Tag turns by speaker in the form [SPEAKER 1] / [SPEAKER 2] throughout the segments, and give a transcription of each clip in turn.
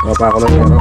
[SPEAKER 1] Mapakulo niya, no?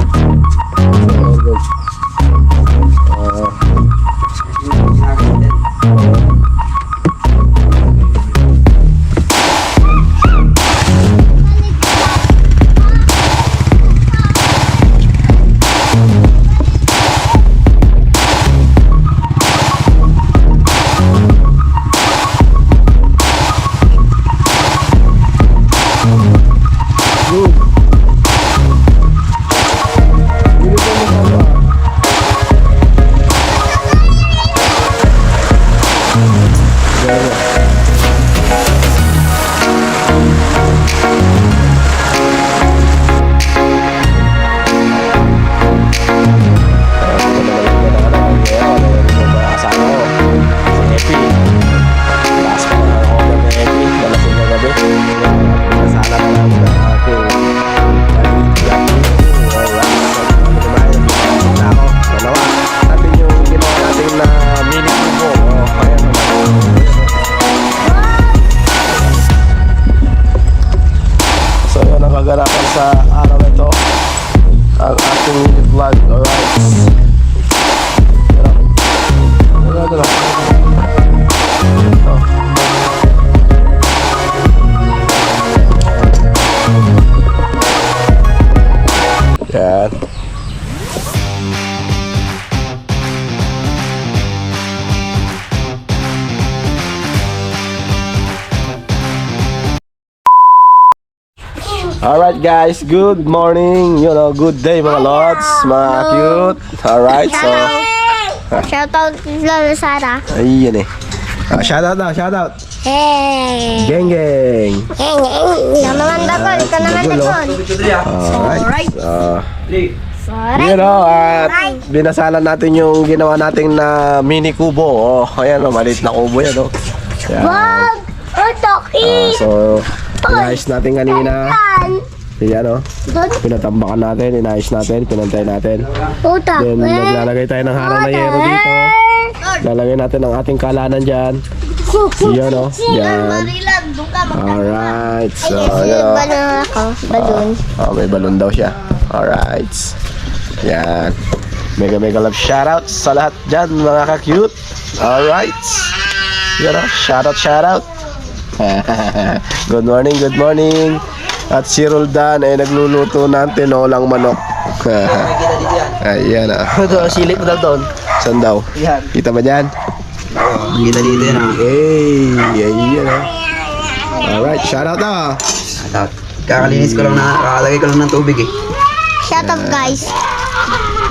[SPEAKER 1] Kaganapan sa araw na ito ang ating vlog. Alright, yan. Alright guys, good morning, good day mga lods, mga cute. Alright, so
[SPEAKER 2] Shoutout Lola Sara.
[SPEAKER 1] ayun eh. Shoutout na, shoutout.
[SPEAKER 2] Hey!
[SPEAKER 1] Geng geng.
[SPEAKER 2] Ikaw naman dagol, ikaw naman dagol.
[SPEAKER 1] Alright,
[SPEAKER 2] Sorry.
[SPEAKER 1] at binasalan natin yung ginawa nating na mini kubo. Ayan maliit na kubo yan Yan.
[SPEAKER 2] Wag! Otoki!
[SPEAKER 1] So, inayos natin kanina. Yan
[SPEAKER 2] Doon.
[SPEAKER 1] Pinatambakan natin, inayos natin, pinantay natin.
[SPEAKER 2] Utak.
[SPEAKER 1] Then, naglalagay tayo ng harang na yero dito. Lalagay natin ang ating kalanan dyan. Yan yan. Alright, so yan
[SPEAKER 2] Balon ako. Balon.
[SPEAKER 1] may balon daw siya. Alright. Yan. Mega love shoutout sa lahat dyan mga ka-cute. Alright. Yan shoutout. Good morning. At si Roldan ay nagluluto ng tinolang manok. Ayan
[SPEAKER 3] Ito, silip mo daw doon.
[SPEAKER 1] Saan daw?
[SPEAKER 3] Yan.
[SPEAKER 1] Kita ba dyan?
[SPEAKER 3] Kita dito yan
[SPEAKER 1] Ayan Alright, shoutout na.
[SPEAKER 3] Kakalinis ko lang kakalagay ko lang ng tubig eh.
[SPEAKER 2] Shoutout guys.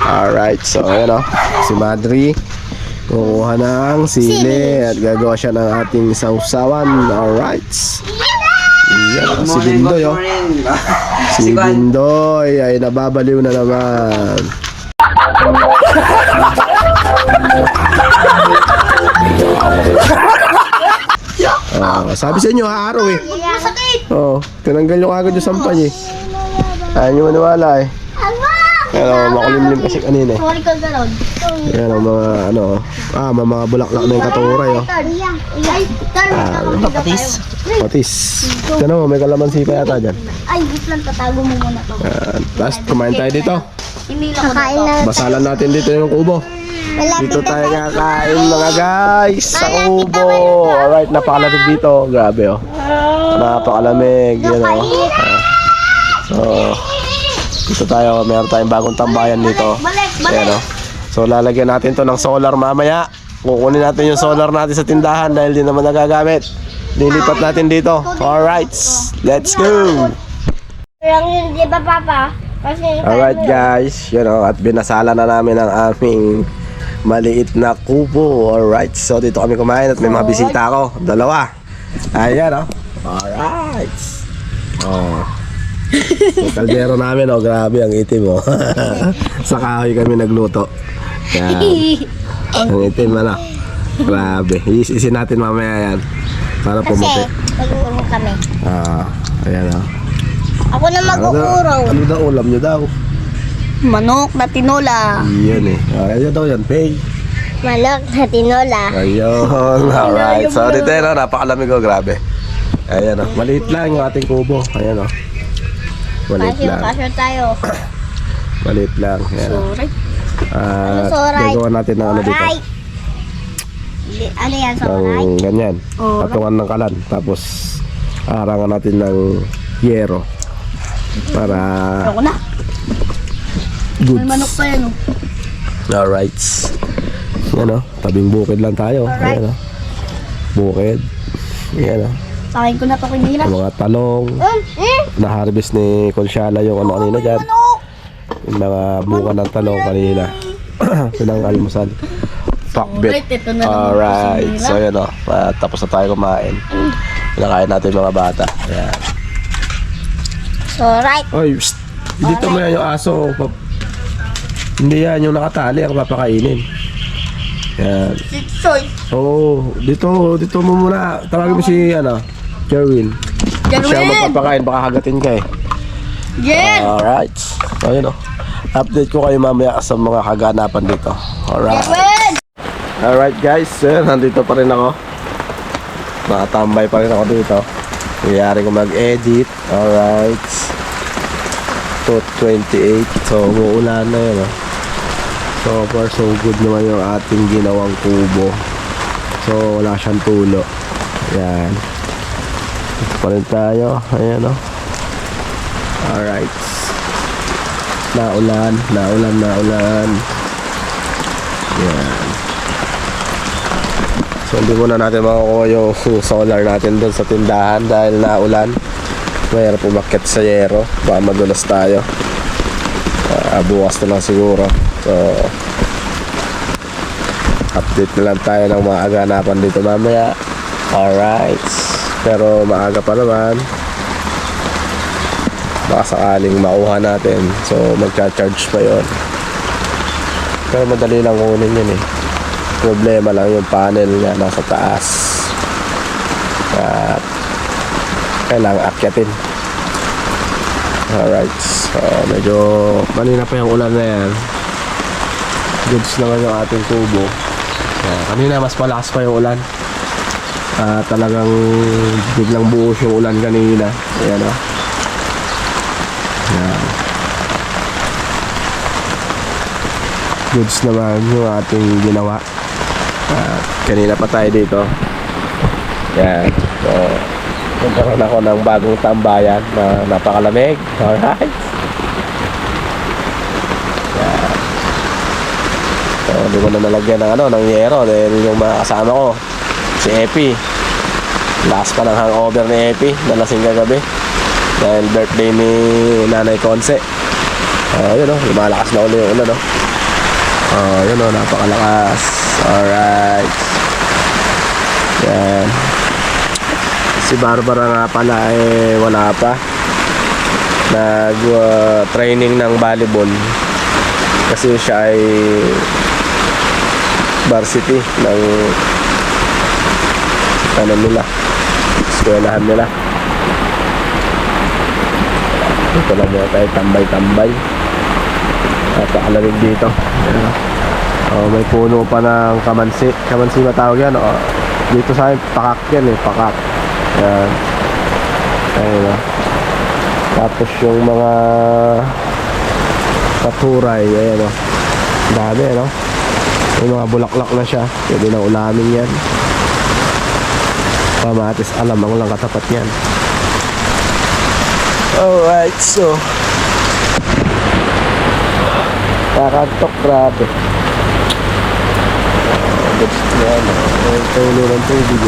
[SPEAKER 1] Alright, so ayan si Madri kukuha ng sili at gagawa siya ng ating sausawan. Alright. Yan, si Bindoy Si Bindoy ay nababaliw na naman. Sabi sa inyo araw eh. Tinanggal yung agad yung sampay eh. Ayaw nyo maniwala eh. Makulimlim kasi kanina eh.
[SPEAKER 2] Sorry ka galon.
[SPEAKER 1] Yan ang mga bulaklak na yung katuray Patis. Tiyan may kalamansi pa yata dyan.
[SPEAKER 2] Ay, gusto lang tatago mo muna to.
[SPEAKER 1] Tapos kumain tayo dito.
[SPEAKER 2] Kakain na.
[SPEAKER 1] Basalan natin dito yung kubo. Dito tayo kakain mga guys sa kubo. Alright, napakalamig dito. Grabe napakalamig. So, dito tayo. Meron tayong bagong tambayan dito. Ayan So, lalagyan natin to ng solar mamaya. Kukunin natin yung solar natin sa tindahan dahil di naman nagagamit. Lilipat natin dito. Alright, let's go!
[SPEAKER 2] Yung di ba papa?
[SPEAKER 1] Alright guys, at binasala na namin ang aming maliit na kubo. Alright, so dito kami kumain at may mga bisita ako. 2. Ayan Alright. Yung kaldero namin grabe ang itim sa kahoy kami nagluto. Yan. Ang itim grabe. Isin natin mamaya yan para pumuti.
[SPEAKER 2] Mag-uurong kami.
[SPEAKER 1] Ayan
[SPEAKER 2] Ako na mag-uuraw.
[SPEAKER 1] Ano daw ulam nyo daw?
[SPEAKER 2] Manok na tinola.
[SPEAKER 1] Yan Ayan daw yan, pay.
[SPEAKER 2] Manok na tinola.
[SPEAKER 1] Ayun, alright. So dito napakalamig grabe. Ayan maliit lang yung ating kubo. Ayan Maliit lang.
[SPEAKER 2] Kasyo tayo.
[SPEAKER 1] Maliit lang. Yan. At
[SPEAKER 2] Soray?
[SPEAKER 1] gagawa natin ng ano dito.
[SPEAKER 2] Alright. Ano yan, soray?
[SPEAKER 1] Ng ganyan.
[SPEAKER 2] Alright.
[SPEAKER 1] Patungan ng kalan. Tapos harangan natin ng yero. Para
[SPEAKER 2] Ako na.
[SPEAKER 1] goods.
[SPEAKER 2] May manok pa yan, oh.
[SPEAKER 1] Alright. Yan o. Tabing bukid lang tayo.
[SPEAKER 2] Alright.
[SPEAKER 1] Ayan o. Bukid. Yan o.
[SPEAKER 2] Sakin ko na to kinira.
[SPEAKER 1] Yung mga talong. Na-harvest ni Consiala yung ano kanina dyan. Yung mga bunga ng talong kanina. Pinang almusal. Pakbit.
[SPEAKER 2] Ito na naman.
[SPEAKER 1] Alright. So yan o. Tapos na tayo kumain. Pinakain natin yung mga bata. Ayan.
[SPEAKER 2] Soray.
[SPEAKER 1] Oy, psst. Dito mo yan yung aso. Hindi yan yung nakatali ang papakainin. Yan.
[SPEAKER 2] Soy.
[SPEAKER 1] Oo, dito mo muna. Tawagin mo si Jerwin. Siya magpapakain, baka hagatin ka eh.
[SPEAKER 2] Jen.
[SPEAKER 1] Alright. Ayun o. Update ko kayo mamaya sa mga kaganapan dito. Alright.
[SPEAKER 2] Jerwin.
[SPEAKER 1] Alright guys, nandito pa rin ako. Nakatambay pa rin ako dito. Nangyari ko mag-edit. Alright. 2:28. So, umuulan na yun. So far so good naman yung ating ginawang kubo. So, wala siyang tulo. Ayan. Ito pa rin tayo. Ayan o. Alright. Naulan. Ayan. So hindi muna natin makukuha yung solar natin doon sa tindahan dahil naulan. Mayroon pumakyat sa yero. Baka madulas tayo. Bukas na lang siguro. So update na lang tayo ng mga aganapan dito mamaya. Alright. Pero maaga pa naman. Baka sakaling makuha natin. So magcha-charge pa yon. Pero madali lang kunin yun eh. Problema lang yung panel niya nasa taas. At kailangan akyatin. Alright. So medyo kanina pa yung ulan na yan. Goods naman yung ating tubo. Kanina mas malakas pa yung ulan. Talagang biglang buhos yung ulan kanina. Ayan o. Ayan. Goods naman yung ating ginawa. Kanina pa tayo dito. Yan. So, nagkaroon ako ng bagong tambayan na napakalamig. Alright. Yan. So, hindi ko na nalagyan ng ng yero dahil yung mga kasama ko si Epi. Last pa ng hangover ni Epi. Nalasing kagabi. Dahil birthday ni Nanay Conce. Yun o. Lumalakas na ulit yung ulan o. Yun o. Napakalakas. Alright. Yan. Si Barbara nga pala wala pa. Nag-training ng volleyball. Kasi siya ay varsity ng nila. Eskwelahan nila. Ito lang muna tayo tambay-tambay. Napakalamig dito. May puno pa ng kamansi. Kamansi matawag yan. Dito sa akin, pakak yan pakak. Yan. Ayun. Tapos yung mga katuray. Ayan o. Dami yung mga bulaklak na siya. Pwede na ulamin yan. Kamatis alam ang lang katapat yan. Alright, so kakantok, grabe. May tulo ng tubig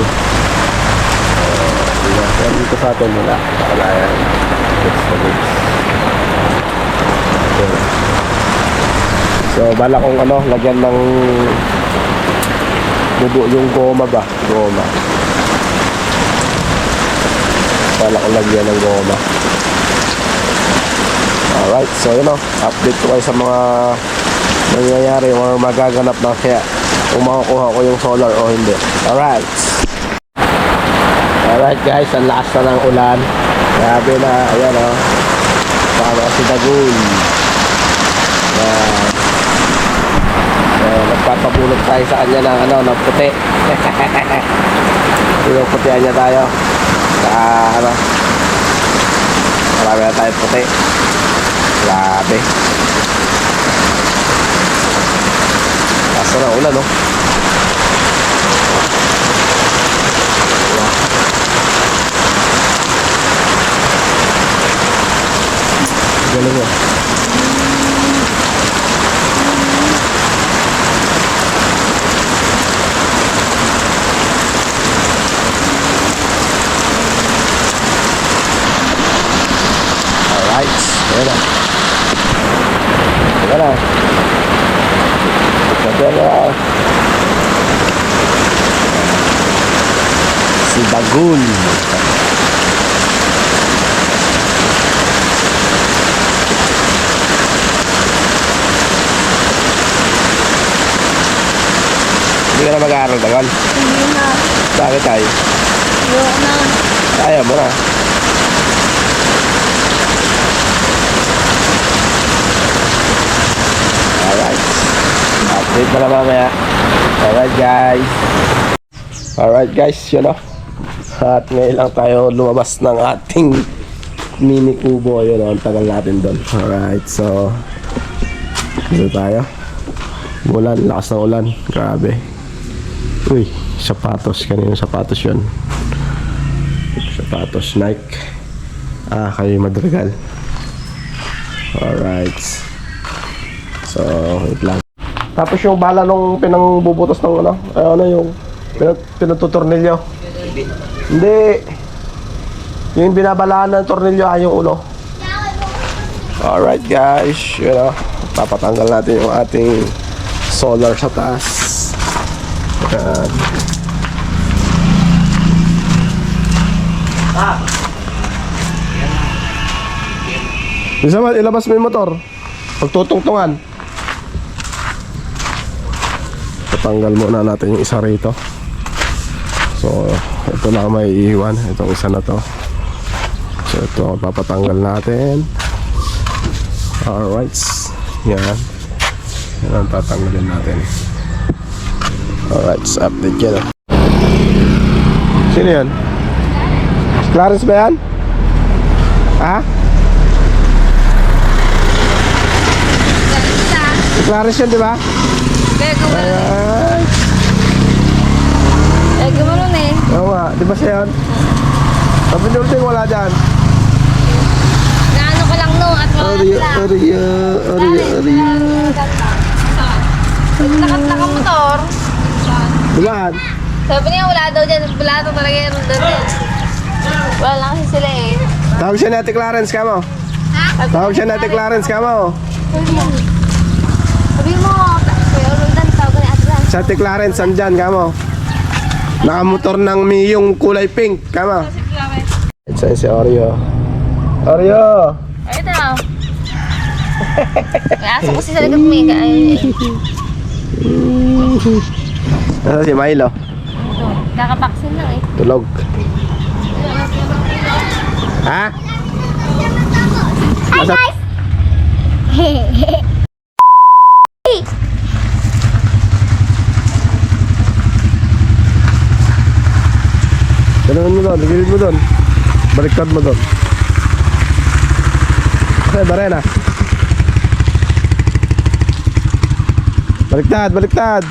[SPEAKER 1] Kaya dito sa atin wala. Wala yan. So bala kong lagyan ng bubo yung goma ba? Goma. Bala kong lagyan ng goma. Alright, so update ko kayo sa mga nangyayari or magaganap na kaya kung makukuha ko yung solar o hindi. Alright. Alright guys, ang lakas na ng ulan. Grabe na, ayan para si Dagul. Ayan. So, nagpapabulog tayo sa kanya ng ng puti. Pinuputihan niya tayo. Marami na tayo puti. Grabe. Kaso na ulan, no? Galing mo. Alright, ayan na. Ayan na. Ayan na. Si Bagul. Hindi ka na mag-aaral, Bagul?
[SPEAKER 2] Hindi na.
[SPEAKER 1] Bakit tayo?
[SPEAKER 2] Ayoko na.
[SPEAKER 1] Ayaw mo na. Alright. Update na lang mamaya. Alright guys. Alright guys, yun o. At ngayon lang tayo lumabas ng ating mini kubo. Yun o, ang tagal natin doon. Alright, so dito tayo. Ulan, lakas ng ulan. Grabe. Uy, sapatos. Kanina sapatos yun. Sapatos, Nike. Kayo Madrigal. Alright. So, wait lang. Tapos yung bala nung pinangbubutas ng ano yung pinututornilyo. Hindi. Yung binabalaan ng tornilyo ay yung ulo. Alright guys, papatanggal natin yung ating solar sa taas. Ayan. Isa man, ilabas mo yung motor. Pagtutungtungan. Patanggal muna natin yung isa rito. So, ito na may iiwan. Itong isa na to. So, ito papatanggal natin. Alright. Yan. Yan ang tatanggalin natin. Alright, so update yan. Sino yan? Clarence ba yan? Ha? Clarence yan, di ba?
[SPEAKER 2] Kaya gumano.
[SPEAKER 1] Ayan.
[SPEAKER 2] Eh, gumano na eh.
[SPEAKER 1] Oo nga, di ba siya yan? Sabi niyo ulit wala dyan.
[SPEAKER 2] Naano ko lang no at mga Nakat ang motor.
[SPEAKER 1] Bulaan.
[SPEAKER 2] Sabi niya wala daw dyan. Wala daw talaga yan doon. Wala lang kasi sila eh.
[SPEAKER 1] Tawag siya natin Clarence, kamo. Tawag siya natin Clarence, kamo.
[SPEAKER 2] Sabi mo, Kuya Roldan, tawag ni Atlas.
[SPEAKER 1] Sa natin Clarence, andyan, kamo. Nakamotor ng Miyong kulay pink, kamo. Ito si Oreo. Oreo!
[SPEAKER 2] Ay, ito na. May aso kasi sa likod mo eh.
[SPEAKER 1] Nasa si Milo?
[SPEAKER 2] Ito, kakapaksin lang eh.
[SPEAKER 1] Tulog. Ha?
[SPEAKER 2] Hi guys!
[SPEAKER 1] Ganun mo doon, ligilid mo doon. Baliktad mo doon. Okay, barena. Baliktad, baliktad.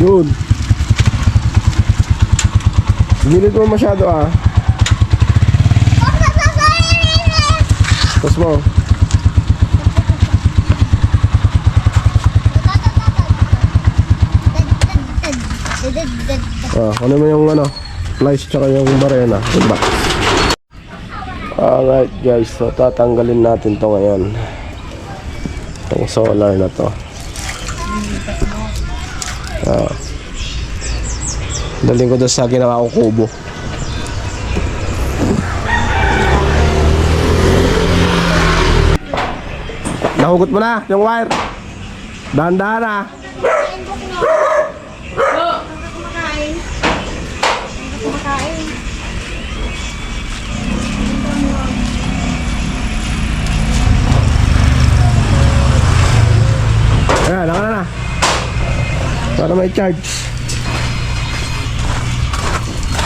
[SPEAKER 1] Yun. Gilid mo masyado ah. Tapos mo. Ano mo yung flies tsaka yung barena. Yung box. Alright guys, so tatanggalin natin to ngayon. Itong solar na to. Daling ko doon sa ginawa kong kubo. Nahugot mo na yung wire. Dahan-dahan na.
[SPEAKER 2] Kumakain.
[SPEAKER 1] Para may charge.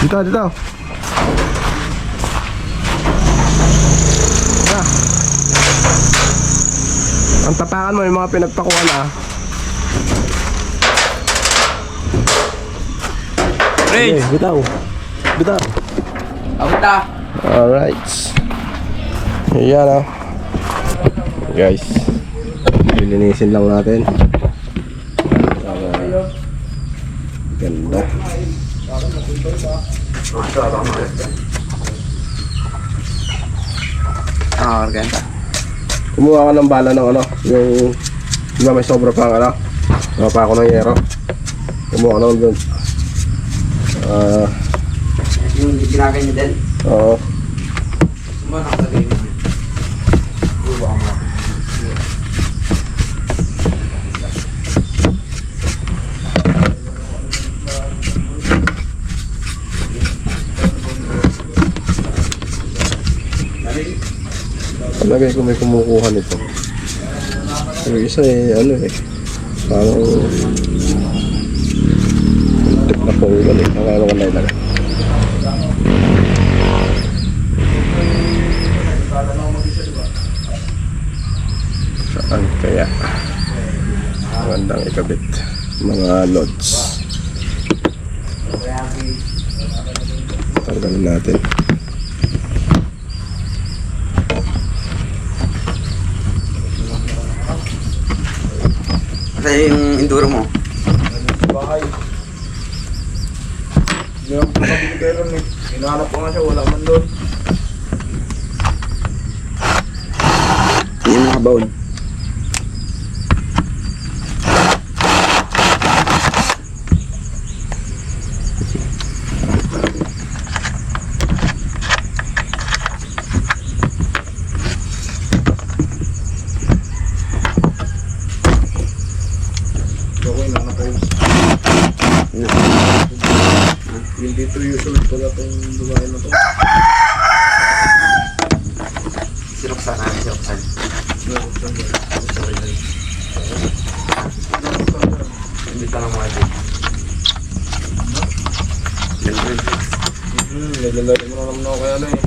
[SPEAKER 1] Dito, dito. Ah. Ang tapakan mo, yung mga pinagpakuha na. Okay, bitaw. Bitaw.
[SPEAKER 3] Auta!
[SPEAKER 1] Alright. Ayan o. Guys. Lilinisin lang natin. Ganda.
[SPEAKER 3] Organda.
[SPEAKER 1] Kumuha ka ng bala ng ano. Yung di ba may sobra pang ano. Mapa ako ng yero. Kumuha ka naman dun.
[SPEAKER 3] Yung ginagay niyo din?
[SPEAKER 1] Oo.
[SPEAKER 3] Sumba nakalagay mo. Buwa mo.
[SPEAKER 1] Palagay ko may kumukuha nito. Pero isa ano parang tip na po ulan ang ano ka na ilagay. Saan kaya magandang ikabit mga lods. Tanggalin natin.
[SPEAKER 3] Kasi yung enduro mo.
[SPEAKER 4] Bahay. Hindi ako nakabili kayo ron eh. Hinahanap ko nga siya, wala man doon.
[SPEAKER 3] Yung nakabaon.
[SPEAKER 4] Okay na kayo. Yung dito usually pala itong babae na to.
[SPEAKER 3] Siroksan na, siroksan. Hindi ka lang mga ito. Ganun.
[SPEAKER 4] Nalalari mo na naman ako kaya na eh.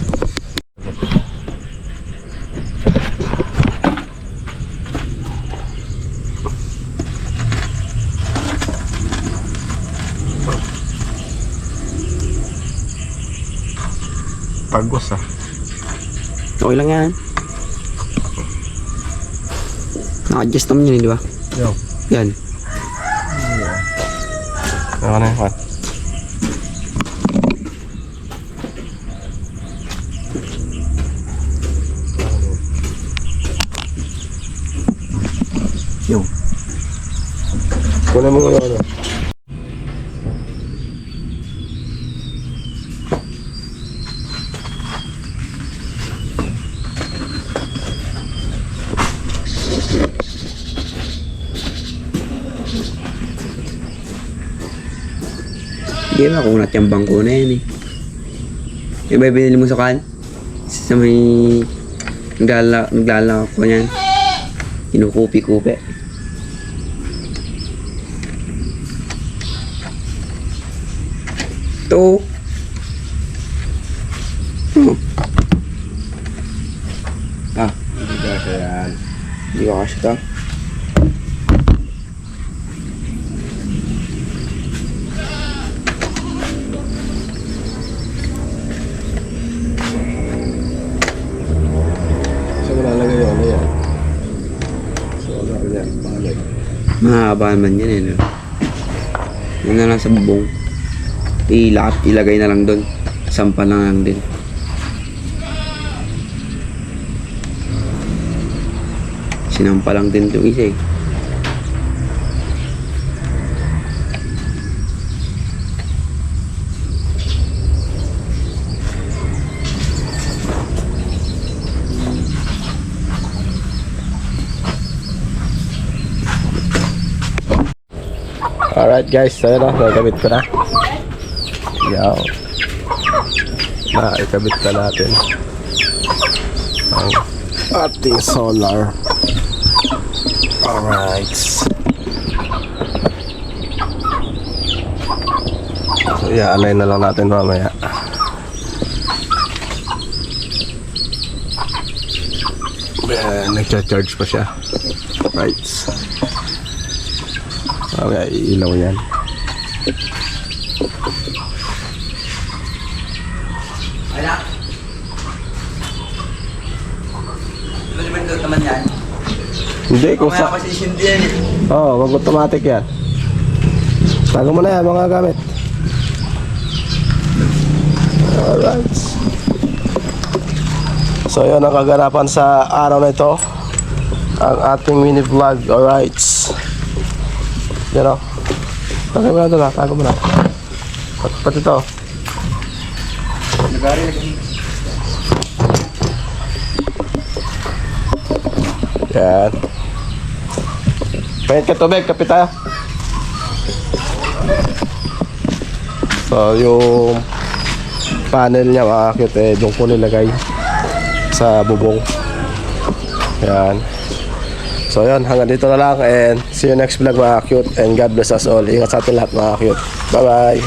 [SPEAKER 1] Pagos
[SPEAKER 3] Okay lang yan. Naka-adjust naman yun, di ba?
[SPEAKER 1] Yo.
[SPEAKER 3] Yan.
[SPEAKER 1] Ano na yan?
[SPEAKER 3] Yung.
[SPEAKER 1] Kunin mo yung ano.
[SPEAKER 3] Hindi ba kunat yung bangko na yan eh. Yung ba binili mo sa kan? Sa may naglalak ko yan. Kinukupi-kupi. Ito. Oh. Ah,
[SPEAKER 1] Hindi ba siya yan?
[SPEAKER 3] hindi ko kasi ito.
[SPEAKER 1] Saan mo lalagay yung ano yan? Solar yan. Balik.
[SPEAKER 3] Mahaba naman yan eh. No? Yan na lang sa bubong. Ilagay na lang doon. Sampa lang din. Sinampa lang din yung isa eh.
[SPEAKER 1] Alright guys, ayun o, nagamit ko na. Yaw. Ikabit na natin ang ating solar. Alright. So, i-align na lang natin mamaya. Nagcha-charge pa siya. Right. Okay, ilaw yan.
[SPEAKER 3] Anak. Ano naman doon naman yan?
[SPEAKER 1] Hindi, kung
[SPEAKER 3] Mamaya
[SPEAKER 1] sa...
[SPEAKER 3] kasi isindi yan eh.
[SPEAKER 1] Oo, mag-automatic yan. Tago mo na yan, mga gamit. Alright. So, yun ang kaganapan sa araw na ito. Ang ating mini vlog. Alright. Yan o. Tago mo na ito na. Tago mo na. Pati ito.
[SPEAKER 3] Nagari lagi.
[SPEAKER 1] Yan. Pahit ka tubig. Kapit tayo. So, yung panel niya mga cute eh, doon ko nilagay sa bubong. Yan. So, yan. Hanggang dito na lang and see you next vlog mga cute and God bless us all. Ingat sa atin lahat mga cute. Bye-bye.